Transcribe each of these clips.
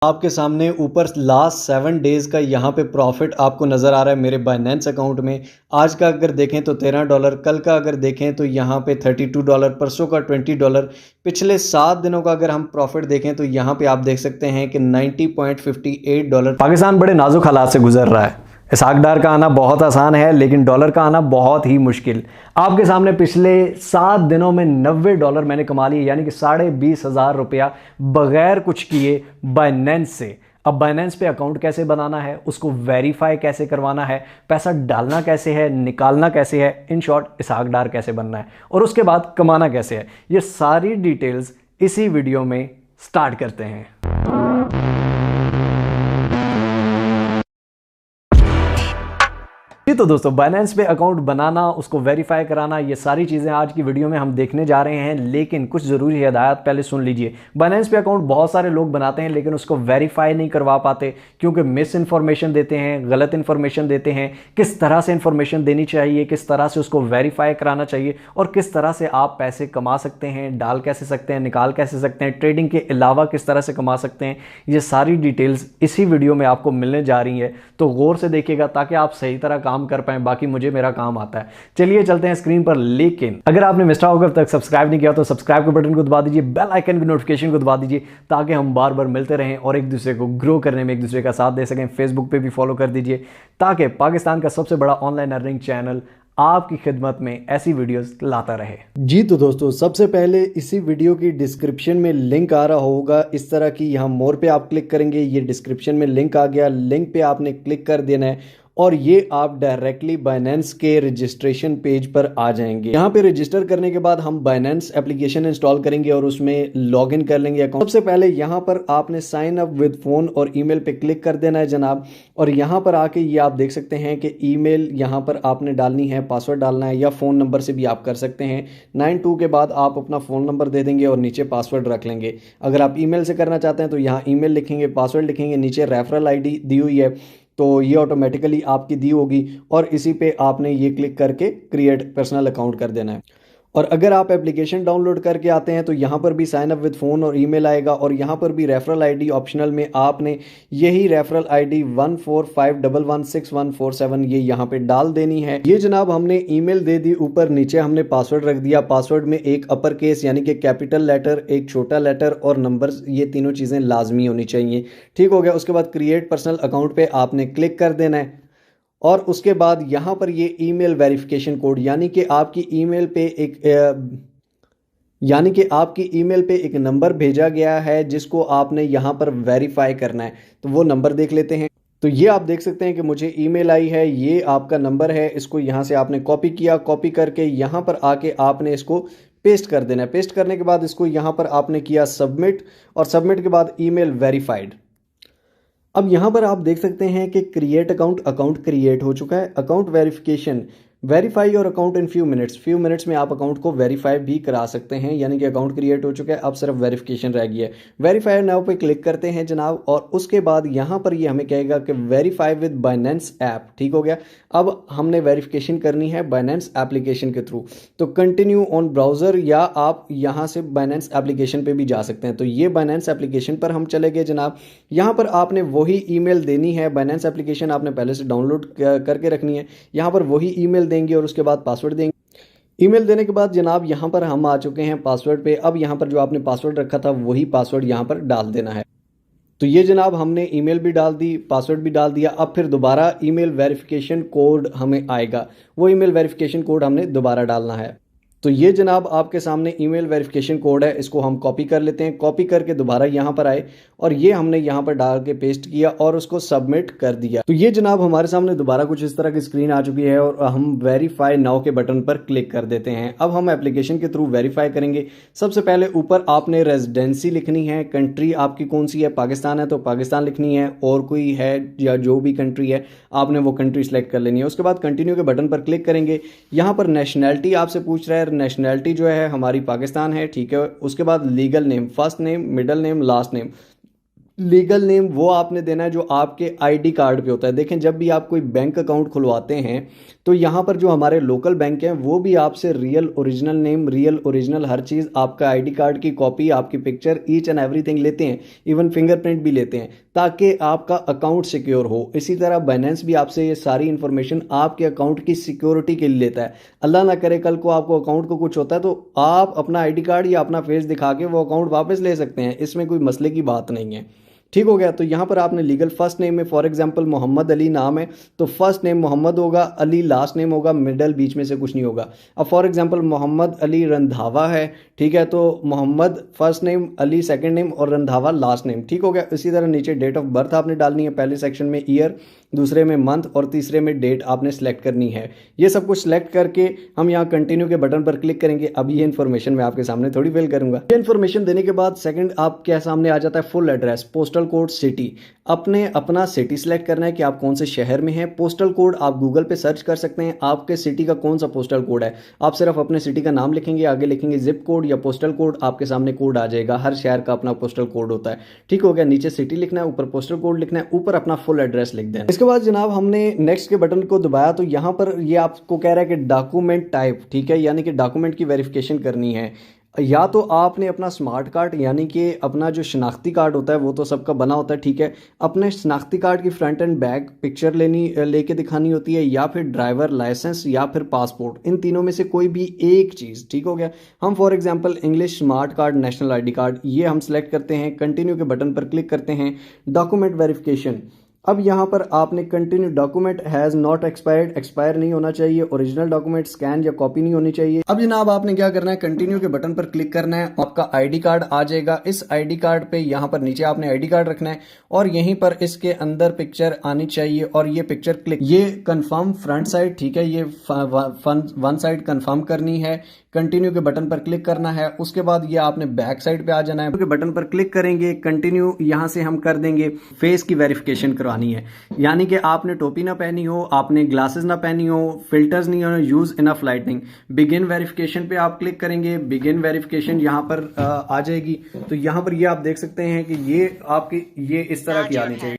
आपके सामने ऊपर लास्ट 7 डेज़ का यहाँ पे प्रॉफिट आपको नज़र आ रहा है मेरे बाइनेंस अकाउंट में। आज का अगर देखें तो $13, कल का अगर देखें तो यहाँ पे $32, परसों का $20। पिछले 7 दिनों का अगर हम प्रॉफिट देखें तो यहाँ पे आप देख सकते हैं कि $90.58। पाकिस्तान बड़े नाजुक हालात से गुजर रहा है। इसहाक डार का आना बहुत आसान है लेकिन डॉलर का आना बहुत ही मुश्किल। आपके सामने पिछले 7 दिनों में $90 मैंने कमा लिए, यानी कि 20,500 रुपया बगैर कुछ किए बाइनेंस से। अब बाइनेंस पे अकाउंट कैसे बनाना है, उसको वेरीफाई कैसे करवाना है, पैसा डालना कैसे है, निकालना कैसे है, इन शॉर्ट इसहाक डार कैसे बनना है और उसके बाद कमाना कैसे है, ये सारी डिटेल्स इसी वीडियो में स्टार्ट करते हैं। तो दोस्तों, बाइनेंस पे अकाउंट बनाना, उसको वेरीफाई कराना, ये सारी चीज़ें आज की वीडियो में हम देखने जा रहे हैं। लेकिन कुछ ज़रूरी हिदायत पहले सुन लीजिए। बाइनेंस पे अकाउंट बहुत सारे लोग बनाते हैं लेकिन उसको वेरीफाई नहीं करवा पाते क्योंकि मिस इन्फॉर्मेशन देते हैं, गलत इन्फॉर्मेशन देते हैं। किस तरह से इन्फॉर्मेशन देनी चाहिए, किस तरह से उसको वेरीफाई कराना चाहिए और किस तरह से आप पैसे कमा सकते हैं, डाल कैसे सकते हैं, निकाल कैसे सकते हैं, ट्रेडिंग के अलावा किस तरह से कमा सकते हैं, ये सारी डिटेल्स इसी वीडियो में आपको मिलने जा रही है। तो गौर से देखिएगा ताकि आप सही तरह काम कर पाए। बाकी मुझे मेरा काम आता है। चलिए चलते हैं स्क्रीन पर। लेकिन अगर आपने मिस्टर होकर अब तक सब्सक्राइब नहीं किया तो सब्सक्राइब के बटन को दबा दीजिए, बेल आइकन की नोटिफिकेशन को दबा दीजिए ताकि हम बार बार मिलते रहें और एक दूसरे को ग्रो करने में एक दूसरे का साथ दे सकें। फेसबुक पे भी फॉलो कर दीजिए ताकि पाकिस्तान का सबसे बड़ा ऑनलाइन अर्निंग चैनल आपकी खिदमत में ऐसी वीडियोस लाता रहे। जी तो दोस्तों, सबसे पहले इसी वीडियो की डिस्क्रिप्शन में लिंक आ रहा होगा इस तरह की, यहाँ मोर पे आप क्लिक करेंगे, ये डिस्क्रिप्शन में लिंक आ गया। लिंक पे आपने क्लिक कर देना है और ये आप डायरेक्टली बाइनेंस के रजिस्ट्रेशन पेज पर आ जाएंगे। यहाँ पे रजिस्टर करने के बाद हम बाइनेंस एप्लीकेशन इंस्टॉल करेंगे और उसमें लॉगिन कर लेंगे अकाउंट। सबसे पहले यहाँ पर आपने साइन अप विद फोन और ईमेल पे क्लिक कर देना है जनाब। और यहाँ पर आके ये आप देख सकते हैं कि ईमेल यहाँ पर आपने डालनी है, पासवर्ड डालना है या फ़ोन नंबर से भी आप कर सकते हैं। 92 के बाद आप अपना फ़ोन नंबर दे देंगे और नीचे पासवर्ड रख लेंगे। अगर आप ईमेल से करना चाहते हैं तो यहाँ ईमेल लिखेंगे, पासवर्ड लिखेंगे, नीचे रेफरल आईडी दी हुई है तो ये ऑटोमेटिकली आपकी दी होगी और इसी पे आपने ये क्लिक करके क्रिएट पर्सनल अकाउंट कर देना है। और अगर आप एप्लीकेशन डाउनलोड करके आते हैं तो यहाँ पर भी साइन अप विद फ़ोन और ईमेल आएगा और यहाँ पर भी रेफरल आईडी ऑप्शनल में आपने यही रेफरल आईडी 14511647 ये यहाँ पे डाल देनी है। ये जनाब हमने ईमेल दे दी, ऊपर नीचे हमने पासवर्ड रख दिया। पासवर्ड में एक अपर केस यानी कि कैपिटल लेटर, एक छोटा लेटर और नंबर्स, ये तीनों चीज़ें लाजमी होनी चाहिए। ठीक हो गया। उसके बाद क्रिएट पर्सनल अकाउंट पे आपने क्लिक कर देना है और उसके बाद यहाँ पर ये ईमेल वेरिफिकेशन कोड यानी कि आपकी ईमेल पे एक नंबर भेजा गया है जिसको आपने यहाँ पर वेरीफाई करना है। तो वो नंबर देख लेते हैं। तो ये आप देख सकते हैं कि मुझे ईमेल आई है, ये आपका नंबर है। इसको यहाँ से आपने कॉपी किया, कॉपी करके यहाँ पर आके आपने इसको पेस्ट कर देना है। पेस्ट करने के बाद इसको यहाँ पर आपने किया सबमिट और सबमिट के बाद ईमेल वेरीफाइड। अब यहाँ पर आप देख सकते हैं कि क्रिएट अकाउंट क्रिएट हो चुका है। Account verification, verify your account in few minutes में आप अकाउंट को वेरीफाई भी करा सकते हैं, यानी कि अकाउंट क्रिएट हो चुका है। अब सिर्फ वेरिफिकेशन रह गया है। वेरीफाई नाउ पे क्लिक करते हैं जनाब और उसके बाद यहाँ पर ये हमें कहेगा कि वेरीफाई विद बाइनेंस ऐप। ठीक हो गया। अब हमने वेरिफिकेशन करनी है बाइनेंस एप्लीकेशन के थ्रू, तो कंटिन्यू ऑन ब्राउज़र या आप यहाँ से बाइनेंस एप्लीकेशन पे भी जा सकते हैं। तो ये बाइनेंस एप्लीकेशन पर हम चले गए जनाब। यहाँ पर आपने वही ईमेल देनी है। बाइनेंस एप्लीकेशन आपने पहले से डाउनलोड करके रखनी है। यहाँ पर वही ईमेल देंगे और उसके बाद पासवर्ड देंगे। ईमेल देने के बाद जनाब यहाँ पर हम आ चुके हैं पासवर्ड पे। अब यहाँ पर जो आपने पासवर्ड रखा था वही पासवर्ड यहाँ पर डाल देना है। तो ये जनाब हमने ईमेल भी डाल दी, पासवर्ड भी डाल दिया। अब फिर दोबारा ईमेल वेरिफिकेशन कोड हमें आएगा, वो ईमेल वेरिफिकेशन कोड हमने दोबारा डालना है। तो ये जनाब आपके सामने ईमेल वेरिफिकेशन कोड है, इसको हम कॉपी कर लेते हैं। कॉपी करके दोबारा यहाँ पर आए और ये हमने यहाँ पर डाल के पेस्ट किया और उसको सबमिट कर दिया। तो ये जनाब हमारे सामने दोबारा कुछ इस तरह की स्क्रीन आ चुकी है और हम वेरीफाई नाउ के बटन पर क्लिक कर देते हैं। अब हम एप्लीकेशन के थ्रू वेरीफाई करेंगे। सबसे पहले ऊपर आपने रेजिडेंसी लिखनी है, कंट्री आपकी कौन सी है, पाकिस्तान है तो पाकिस्तान लिखनी है, और कोई है या जो भी कंट्री है आपने वो कंट्री सेलेक्ट कर लेनी है। उसके बाद कंटिन्यू के बटन पर क्लिक करेंगे। यहाँ पर नेशनैलिटी आपसे पूछ रहा है, नेशनैलिटी जो है हमारी पाकिस्तान है। ठीक है। उसके बाद legal name, first name, middle name, last name, legal name वो आपने देना है जो आपके आईडी कार्ड पे होता है। देखें, जब भी आप कोई बैंक अकाउंट खुलवाते हैं तो यहाँ पर जो हमारे लोकल बैंक हैं वो भी आपसे real original name, real original हर चीज़, आपका आईडी कार्ड की कॉपी, आपकी पिक्चर, ईच एंड एवरीथिंग लेते हैं, इवन फिंगरप्रिंट भी लेते हैं, ताकि आपका अकाउंट सिक्योर हो। इसी तरह बाइनेंस भी आपसे ये सारी इंफॉर्मेशन आपके अकाउंट की सिक्योरिटी के लिए लेता है। अल्लाह ना करे कल को आपको अकाउंट को कुछ होता है तो आप अपना आईडी कार्ड या अपना फेस दिखा के वो अकाउंट वापस ले सकते हैं, इसमें कोई मसले की बात नहीं है। ठीक हो गया। तो यहाँ पर आपने लीगल फर्स्ट नेम में फॉर एग्जांपल मोहम्मद अली नाम है तो फर्स्ट नेम मोहम्मद होगा, अली लास्ट नेम होगा, मिडल बीच में से कुछ नहीं होगा। अब फॉर एग्जांपल मोहम्मद अली रंधावा है, ठीक है, तो Mohammad first name, Ali second name और रंधावा लास्ट नेम। ठीक हो गया। इसी तरह नीचे डेट ऑफ बर्थ आपने डालनी है, पहले सेक्शन में ईयर, दूसरे में मंथ और तीसरे में डेट आपने सेलेक्ट करनी है। ये सब कुछ सेलेक्ट करके हम यहाँ कंटिन्यू के बटन पर क्लिक करेंगे। अब ये इन्फॉर्मेशन मैं आपके सामने थोड़ी फिल करूंगा। ये इन्फॉर्मेशन देने के बाद सेकंड आपके सामने आ जाता है full address, postal code, city. अपने अपना सिटी सेलेक्ट करना है कि आप कौन से शहर में हैं। पोस्टल कोड आप गूगल पे सर्च कर सकते हैं, आपके सिटी का कौन सा पोस्टल कोड है। आप सिर्फ अपने सिटी का नाम लिखेंगे, आगे लिखेंगे जिप कोड या पोस्टल कोड, आपके सामने कोड आ जाएगा। हर शहर का अपना पोस्टल कोड होता है। ठीक हो गया। नीचे सिटी लिखना है, ऊपर पोस्टल कोड लिखना है, ऊपर अपना फुल एड्रेस लिख देना। इसके बाद जनाब हमने नेक्स्ट के बटन को दबाया तो यहाँ पर ये आपको कह रहा है कि डॉक्यूमेंट टाइप, ठीक है, यानी कि डॉक्यूमेंट की वेरिफिकेशन करनी है। या तो आपने अपना स्मार्ट कार्ड यानी कि अपना जो शनाख्ती कार्ड होता है वो तो सबका बना होता है, ठीक है, अपने शनाख्ती कार्ड की फ्रंट एंड बैक पिक्चर लेके दिखानी होती है, या फिर ड्राइवर लाइसेंस या फिर पासपोर्ट, इन तीनों में से कोई भी एक चीज़। ठीक हो गया। हम for example English smart card, national ID card, ये हम सेलेक्ट करते हैं, कंटिन्यू के बटन पर क्लिक करते हैं। डॉक्यूमेंट वेरिफिकेशन, अब यहाँ पर आपने continue, document has not expired, expire नहीं होना चाहिए, ओरिजिनल डॉक्यूमेंट स्कैन या कॉपी नहीं होनी चाहिए। अब जनाब आपने क्या करना है, कंटिन्यू के बटन पर क्लिक करना है, आपका आईडी कार्ड आ जाएगा। इस आईडी कार्ड पे यहाँ पर नीचे आपने आईडी कार्ड रखना है और यहीं पर इसके अंदर पिक्चर आनी चाहिए और ये पिक्चर क्लिक, ये कंफर्म फ्रंट साइड, ठीक है, ये वन साइड कंफर्म करनी है। कंटिन्यू के बटन पर क्लिक करना है। उसके बाद ये आपने बैक साइड पे आ जाना है, के बटन पर क्लिक करेंगे, कंटिन्यू यहाँ से हम कर देंगे फेस की वेरिफिकेशन करवानी है, यानी कि आपने टोपी ना पहनी हो, आपने ग्लासेस ना पहनी हो, फिल्टर्स नहीं हो, use enough lightning. Begin verification पे आप क्लिक करेंगे, बिगिन वेरिफिकेशन यहाँ पर आ जाएगी। तो यहाँ पर ये आप देख सकते हैं कि ये आपकी ये इस तरह की आनी चाहिए।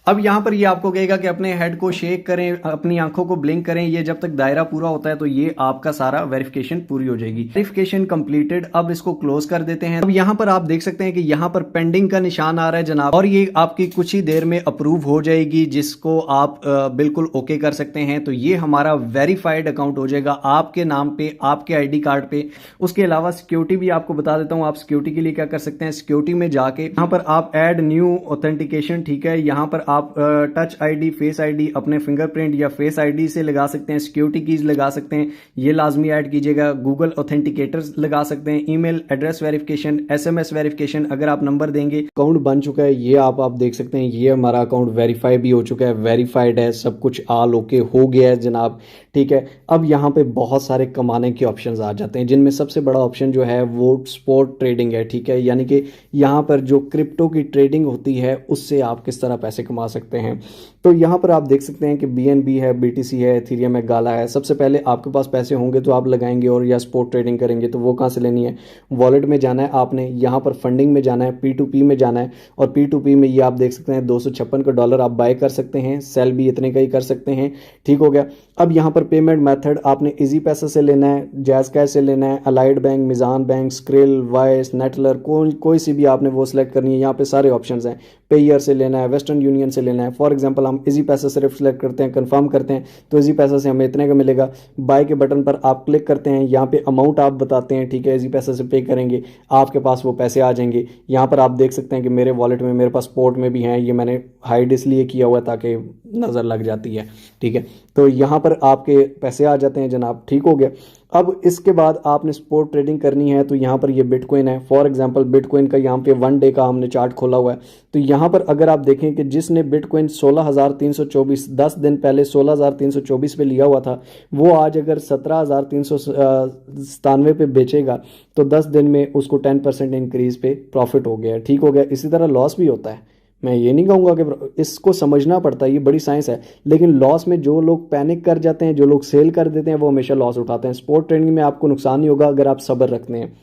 अब यहाँ पर ये आपको कहेगा कि अपने हेड को शेक करें, अपनी आंखों को ब्लिंक करें। ये जब तक दायरा पूरा होता है तो ये आपका सारा वेरिफिकेशन पूरी हो जाएगी। Verification completed. अब इसको क्लोज कर देते हैं। अब यहाँ पर आप देख सकते हैं कि यहाँ पर पेंडिंग का निशान आ रहा है जनाब, और ये आपकी कुछ ही देर में अप्रूव हो जाएगी, जिसको आप बिल्कुल ओके कर सकते हैं। तो ये हमारा वेरीफाइड अकाउंट हो जाएगा आपके नाम पे, आपके आईडी कार्ड पे। उसके अलावा सिक्योरिटी भी आपको बता देता हूँ। आप सिक्योरिटी के लिए क्या कर सकते हैं, सिक्योरिटी में जाके यहाँ पर आप ऐड न्यू ऑथेंटिकेशन, ठीक है, यहाँ पर आप टच आईडी, फेस आईडी, अपने फिंगरप्रिंट या फेस आईडी से लगा सकते हैं, सिक्योरिटी कीज लगा सकते हैं, ये लाजमी ऐड कीजिएगा। गूगल ऑथेंटिकेटर्स लगा सकते हैं, email address verification, SMS verification, अगर आप नंबर देंगे। अकाउंट बन चुका है, ये आप देख सकते हैं, ये हमारा अकाउंट वेरीफाई भी हो चुका है, वेरीफाइड है, सब कुछ ऑल ओके हो गया है जनाब। ठीक है। अब यहाँ पे बहुत सारे कमाने के ऑप्शंस आ जाते हैं, जिनमें सबसे बड़ा ऑप्शन जो है वो स्पॉट ट्रेडिंग है। ठीक है, यानी कि यहाँ पर जो क्रिप्टो की ट्रेडिंग होती है उससे आप किस तरह पैसे कमा सकते हैं। तो यहाँ पर आप देख सकते हैं कि BNB है, BTC है, एथेरियम है, गाला है। सबसे पहले आपके पास पैसे होंगे तो आप लगाएंगे, और या स्पॉट ट्रेडिंग करेंगे। तो वो कहाँ से लेनी है, वॉलेट में जाना है आपने, यहाँ पर फंडिंग में जाना है, P2P में जाना है, और P2P में ये आप देख सकते हैं $256 आप बाय कर सकते हैं, सेल भी इतने का ही कर सकते हैं। ठीक हो गया। अब यहाँ पर पेमेंट मेथड आपने इजी पैसा से लेना है, जैज़ कैश से लेना है, Allied bank, Meezan bank, Skrill, Wise, Neteller, कोई सी भी आपने वो सिलेक्ट करनी है। यहाँ पे सारे ऑप्शंस हैं, पेयर से लेना है, वेस्टर्न यूनियन से लेना है। फॉर एग्जांपल हम इजी पैसा सिर्फ सेलेक्ट करते हैं, कंफर्म करते हैं, तो इजी पैसा से हमें इतने का मिलेगा। बाय के बटन पर आप क्लिक करते हैं, यहाँ पे अमाउंट आप बताते हैं, ठीक है, इजी पैसा से पे करेंगे, आपके पास वो पैसे आ जाएंगे। यहाँ पर आप देख सकते हैं कि मेरे वॉलेट में, मेरे पास स्पॉट में भी हैं, ये मैंने हाइड इसलिए किया हुआ है ताकि नज़र लग जाती है। ठीक है, तो यहाँ पर आपके पैसे आ जाते हैं जनाब। ठीक हो गया। अब इसके बाद आपने स्पॉट ट्रेडिंग करनी है, तो यहाँ पर ये बिटकॉइन है। फॉर एग्जांपल बिटकॉइन का यहाँ पे 1 डे का हमने चार्ट खोला हुआ है। तो यहाँ पर अगर आप देखें कि जिसने बिटकॉइन 16,324 10 दिन पहले 16,324 पे लिया हुआ था, वो आज अगर 17,397 पे बेचेगा तो 10 दिन में उसको 10% इंक्रीज पे प्रॉफिट हो गया। ठीक हो गया। इसी तरह लॉस भी होता है। मैं ये नहीं कहूँगा कि इसको समझना पड़ता है, ये बड़ी साइंस है, लेकिन लॉस में जो लोग पैनिक कर जाते हैं, जो लोग सेल कर देते हैं, वो हमेशा लॉस उठाते हैं। स्पॉट ट्रेडिंग में आपको नुकसान नहीं होगा अगर आप सब्र रखते हैं।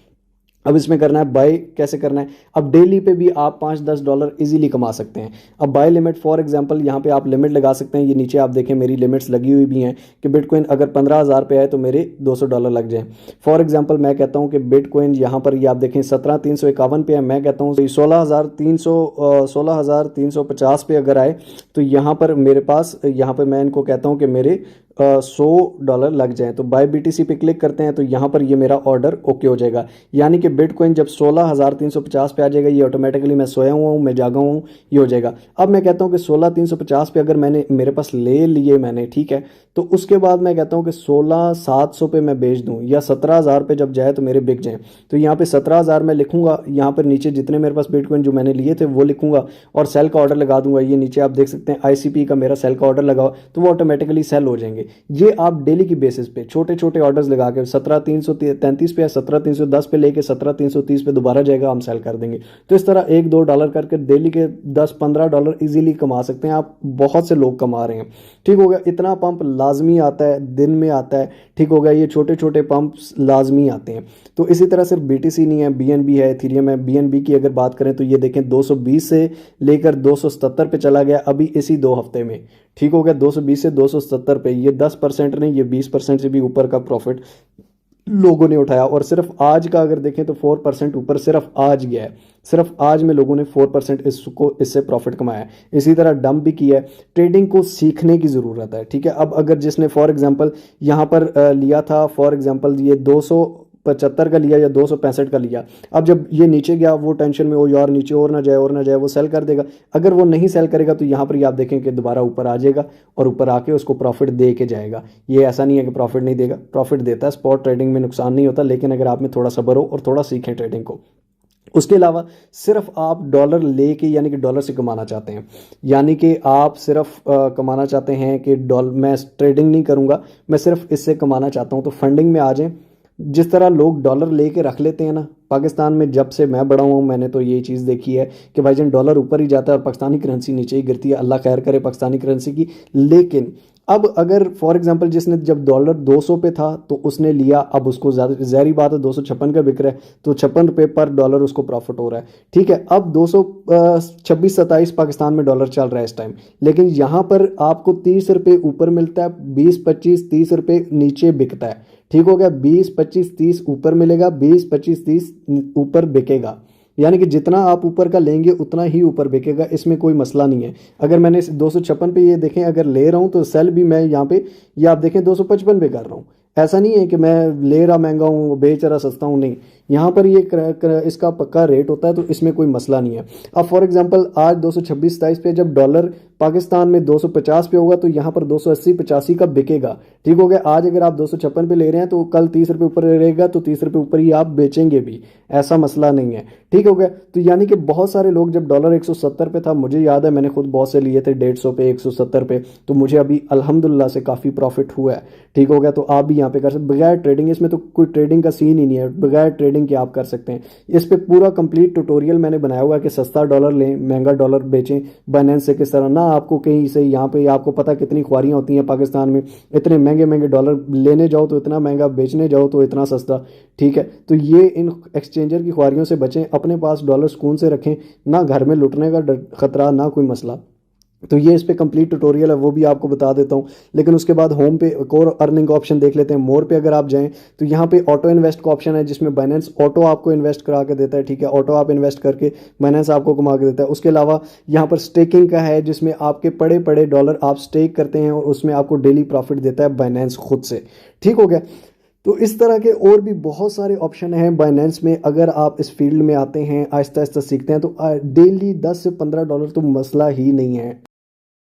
अब इसमें करना है बाय, कैसे करना है। अब डेली पे भी आप $5-10 इजीली कमा सकते हैं। अब बाय लिमिट, फॉर एग्जांपल यहाँ पे आप लिमिट लगा सकते हैं। ये नीचे आप देखें मेरी लिमिट्स लगी हुई भी हैं कि बिटकॉइन अगर 15,000 पे आए तो मेरे $200 लग जाए। फॉर एग्जांपल मैं कहता हूँ कि बिटकॉइन यहाँ पर ये आप देखें 17,351 पे है, मैं कहता हूँ 16,350 पे अगर आए तो यहाँ पर मेरे पास, यहाँ पर मैं इनको कहता हूँ कि मेरे $100 लग जाए। तो बाय BTC पे क्लिक करते हैं तो यहाँ पर ये मेरा ऑर्डर ओके हो जाएगा। यानी कि बिटकॉइन जब 16,350 पे आ जाएगा, ये ऑटोमेटिकली मैं सोया हुआ हूँ, मैं जागा हूँ, ये हो जाएगा। अब मैं कहता हूँ कि 16,350 पे अगर मैंने मेरे पास ले लिए मैंने, ठीक है, तो उसके बाद मैं कहता हूँ कि 16,700 पे मैं बेच दूँ या 17,000 पे जब जाए तो मेरे बिक जाए। तो यहाँ पे 17,000 मैं लिखूंगा, यहाँ पर नीचे जितने मेरे पास बिटकॉइन जो मैंने लिए थे वो लिखूंगा और सेल का ऑर्डर लगा दूंगा। ये नीचे आप देख सकते हैं ICP का मेरा सेल का ऑर्डर लगा, तो वो ऑटोमेटिकली सेल हो जाएंगे। ये आप डेली की बेसिस पे छोटे छोटे ऑर्डर्स लगा के 17,333 पे या 17,310 पे लेके 17,330 पे दोबारा जाएगा, हम सेल कर देंगे। तो इस तरह $1-2 करके डेली के $10-15 इजीली कमा सकते हैं आप। बहुत से लोग कमा रहे हैं, ठीक हो गया। इतना पंप लाजमी आता है, दिन में आता है, ठीक हो गया। ये छोटे छोटे पंप लाजमी आते हैं। तो इसी तरह सिर्फ BTC नहीं है, BNB है, इथेरियम है। BNB की अगर बात करें तो ये देखें 220 से लेकर 277 पे चला गया अभी इसी 2 हफ्ते में, ठीक हो गया। 220 से 277 पे, ये 10% नहीं, ये 20% से भी ऊपर का प्रॉफिट लोगों ने उठाया। और सिर्फ आज का अगर देखें तो 4% ऊपर सिर्फ आज गया है। सिर्फ आज में लोगों ने 4% इससे प्रॉफिट कमाया है। इसी तरह डंप भी किया है। ट्रेडिंग को सीखने की ज़रूरत है, ठीक है। अब अगर जिसने फॉर एग्जांपल यहाँ पर लिया था, फॉर एग्जांपल ये 275 का लिया या 265 का लिया, अब जब ये नीचे गया वो टेंशन में, वो यार नीचे और ना जाए और ना जाए, वो सेल कर देगा। अगर वो नहीं सेल करेगा तो यहाँ पर ये आप देखें कि दोबारा ऊपर आ जाएगा और ऊपर आके उसको प्रॉफिट दे के जाएगा। ये ऐसा नहीं है कि प्रॉफिट नहीं देगा, प्रॉफिट देता है। स्पॉट ट्रेडिंग में नुकसान नहीं होता, लेकिन अगर आप में थोड़ा सब्र हो और थोड़ा सीखें ट्रेडिंग को। उसके अलावा सिर्फ आप डॉलर लेके, यानी कि डॉलर से कमाना चाहते हैं, यानी कि आप सिर्फ कमाना चाहते हैं कि मैं ट्रेडिंग नहीं करूंगा, मैं सिर्फ इससे कमाना चाहता हूं, तो फंडिंग में आ जाएं। जिस तरह लोग डॉलर लेके रख लेते हैं ना, पाकिस्तान में जब से मैं बड़ा हूँ मैंने तो ये चीज़ देखी है कि भाईजान डॉलर ऊपर ही जाता है और पाकिस्तानी करेंसी नीचे ही गिरती है। अल्लाह खैर करे पाकिस्तानी करेंसी की। लेकिन अब अगर फॉर एग्जांपल जिसने जब डॉलर 200 पे था तो उसने लिया, अब उसको ज़्यादा ज़ाहिर बात है 256 का बिक रहा है तो $56 पर डॉलर उसको प्रॉफिट हो रहा है, ठीक है। अब 226-27 पाकिस्तान में डॉलर चल रहा है इस टाइम, लेकिन यहाँ पर आपको ₹30 ऊपर मिलता है, 20-25-30 नीचे बिकता है, ठीक हो गया। 20-25-30 ऊपर मिलेगा, 20-25-30 ऊपर बिकेगा। यानी कि जितना आप ऊपर का लेंगे उतना ही ऊपर बिकेगा, इसमें कोई मसला नहीं है। अगर मैंने 256 पे ये देखें अगर ले रहा हूँ तो सेल भी मैं यहाँ पे, ये आप देखें 255 पे कर रहा हूँ। ऐसा नहीं है कि मैं ले रहा महंगा हूँ बेच रहा सस्ता हूँ, नहीं। यहाँ पर ये इसका पक्का रेट होता है, तो इसमें कोई मसला नहीं है। अब फॉर एग्जांपल आज 226-27 पे जब डॉलर पाकिस्तान में 250 पे होगा तो यहाँ पर 280-85 का बिकेगा, ठीक हो गया। आज अगर आप 256 पे ले रहे हैं तो कल ₹30 ऊपर रहेगा तो ₹30 ऊपर ही आप बेचेंगे भी, ऐसा मसला नहीं है, ठीक हो गया। तो यानी कि बहुत सारे लोग, जब डॉलर 170 पे था, मुझे याद है मैंने खुद बहुत से लिए थे 150 पे, 170 पे, तो मुझे अभी अल्हम्दुलिल्लाह से काफ़ी प्रॉफिट हुआ है, ठीक हो गया। तो आप भी यहाँ पे कर सकते बगैर ट्रेडिंग, इसमें तो कोई ट्रेडिंग का सीन ही नहीं है, बगैर ट्रेडिंग के आप कर सकते हैं। इस पे पूरा कंप्लीट ट्यूटोरियल मैंने बनाया हुआ है कि सस्ता डॉलर लें, महंगा डॉलर बेचें बाइनेंस से किस तरह, ना आपको कहीं से यहाँ पे आपको पता कितनी ख्वारियाँ होती हैं पाकिस्तान में, इतने महंगे महंगे डॉलर लेने जाओ तो इतना महंगा, बेचने जाओ तो इतना सस्ता, ठीक है। तो ये इन एक्सचेंजर की ख्वारियों से बचें, अपने पास डॉलर सुकून से रखें, ना घर में लुटने का खतरा, ना कोई मसला। तो ये इस पे कंप्लीट ट्यूटोरियल है, वो भी आपको बता देता हूँ। लेकिन उसके बाद होम पे एक और अर्निंग ऑप्शन देख लेते हैं। मोर पे अगर आप जाएं तो यहाँ पे ऑटो इन्वेस्ट का ऑप्शन है, जिसमें बाइनेंस ऑटो आपको इन्वेस्ट करा के देता है, ठीक है। ऑटो आप इन्वेस्ट करके बाइनेंस आपको कमा के देता है। उसके अलावा यहाँ पर स्टेकिंग का है, जिसमें आपके पड़े पड़े डॉलर आप स्टेक करते हैं और उसमें आपको डेली प्रॉफिट देता है बाइनेंस खुद से, ठीक हो गया। तो इस तरह के और भी बहुत सारे ऑप्शन हैं बाइनेंस में। अगर आप इस फील्ड में आते हैं, आहिस्ता आहिस्ता सीखते हैं, तो डेली $10 से $15 तो मसला ही नहीं है।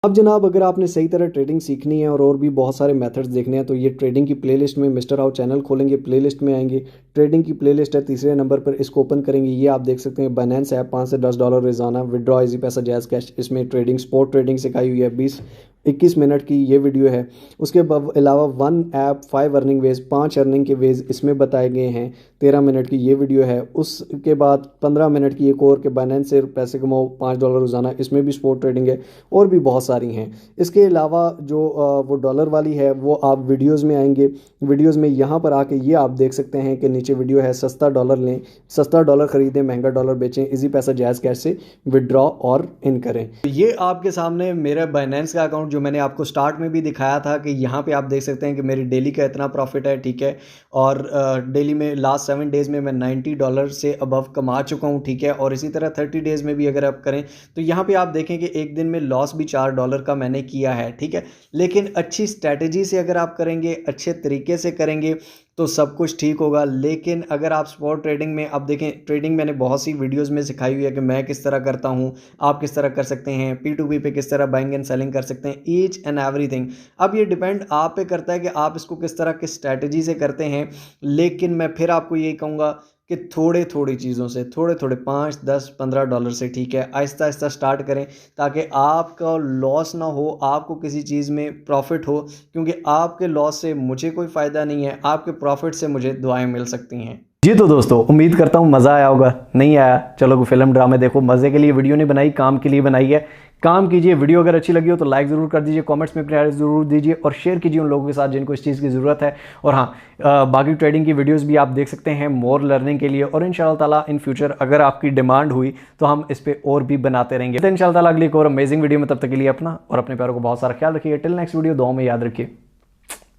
अब जनाब अगर आपने सही तरह ट्रेडिंग सीखनी है और भी बहुत सारे मेथड्स देखने हैं, तो ये ट्रेडिंग की प्लेलिस्ट में मिस्टर हाउ चैनल खोलेंगे, प्लेलिस्ट में आएंगे, ट्रेडिंग की प्लेलिस्ट है, तीसरे नंबर पर इसको ओपन करेंगे। ये आप देख सकते हैं बाइनेंस ऐप, $5 से $10 रोजाना विड्रॉ, इजी पैसा, जायज़ कैश। इसमें ट्रेडिंग, स्पॉट ट्रेडिंग सिखाई हुई है, 20-21 मिनट की ये वीडियो है। उसके अलावा 1 ऐप 5 अर्निंग वेज, 5 अर्निंग के वेज इसमें बताए गए हैं, 13 मिनट की ये वीडियो है। उसके बाद 15 मिनट की एक और के बाइनेंस से पैसे कमाओ $5 रोजाना, इसमें भी स्पॉट ट्रेडिंग है और भी बहुत सारी हैं। इसके अलावा जो वो डॉलर वाली है वो आप वीडियोज़ में आएंगे, वीडियोज़ में यहाँ पर आके ये आप देख सकते हैं कि नीचे वीडियो है सस्ता डॉलर लें, सस्ता डॉलर खरीदें, महंगा डॉलर बेचें, इजी पैसा जायज़ कैश से विड्रॉ और इन करें। तो ये आपके सामने मेरा बाइनेंस का अकाउंट जो मैंने आपको स्टार्ट में भी दिखाया था कि यहाँ पे आप देख सकते हैं कि मेरी डेली का इतना प्रॉफिट है, ठीक है। और डेली में लास्ट 7 डेज़ में मैं $90 से अबव कमा चुका हूँ, ठीक है। और इसी तरह 30 डेज़ में भी अगर आप करें तो यहाँ पे आप देखें कि एक दिन में लॉस भी $4 का मैंने किया है, ठीक है। लेकिन अच्छी स्ट्रैटेजी से अगर आप करेंगे, अच्छे तरीके से करेंगे तो सब कुछ ठीक होगा। लेकिन अगर आप स्पॉट ट्रेडिंग में, आप देखें ट्रेडिंग मैंने बहुत सी वीडियोस में सिखाई हुई है कि मैं किस तरह करता हूं, आप किस तरह कर सकते हैं, P2P पे किस तरह बाइंग एंड सेलिंग कर सकते हैं, ईच एंड एवरीथिंग। अब ये डिपेंड आप पे करता है कि आप इसको किस तरह की स्ट्रैटेजी से करते हैं। लेकिन मैं फिर आपको यही कहूँगा कि थोड़े थोड़ी चीज़ों से, थोड़े थोड़े $5, $10, $15 से, ठीक है, आहिस्ता आहिस्ता स्टार्ट करें ताकि आपका लॉस ना हो, आपको किसी चीज़ में प्रॉफिट हो। क्योंकि आपके लॉस से मुझे कोई फ़ायदा नहीं है, आपके प्रॉफिट से मुझे दुआएं मिल सकती हैं। जी तो दोस्तों, उम्मीद करता हूँ मज़ा आया होगा। नहीं आया चलो कोई फिल्म ड्रामे देखो, मज़े के लिए वीडियो नहीं बनाई, काम के लिए बनाई है। काम कीजिए, वीडियो अगर अच्छी लगी हो तो लाइक ज़रूर कर दीजिए, कमेंट्स में अपनी राय ज़रूर दीजिए और शेयर कीजिए उन लोगों के साथ जिनको इस चीज़ की ज़रूरत है। और हाँ, बाकी ट्रेडिंग की वीडियोस भी आप देख सकते हैं मोर लर्निंग के लिए। और इंशाअल्लाह ताला इन फ्यूचर अगर आपकी डिमांड हुई तो हम इस पर और भी बनाते रहेंगे। तो इंशाअल्लाह ताला अगली एक और अमेजिंग वीडियो में, तब तक के लिए अपना और अपने प्यारों को बहुत सारा ख्याल रखिए। टिल नेक्स्ट वीडियो, दुआ में याद रखिए।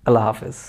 अल्लाह हाफिज़।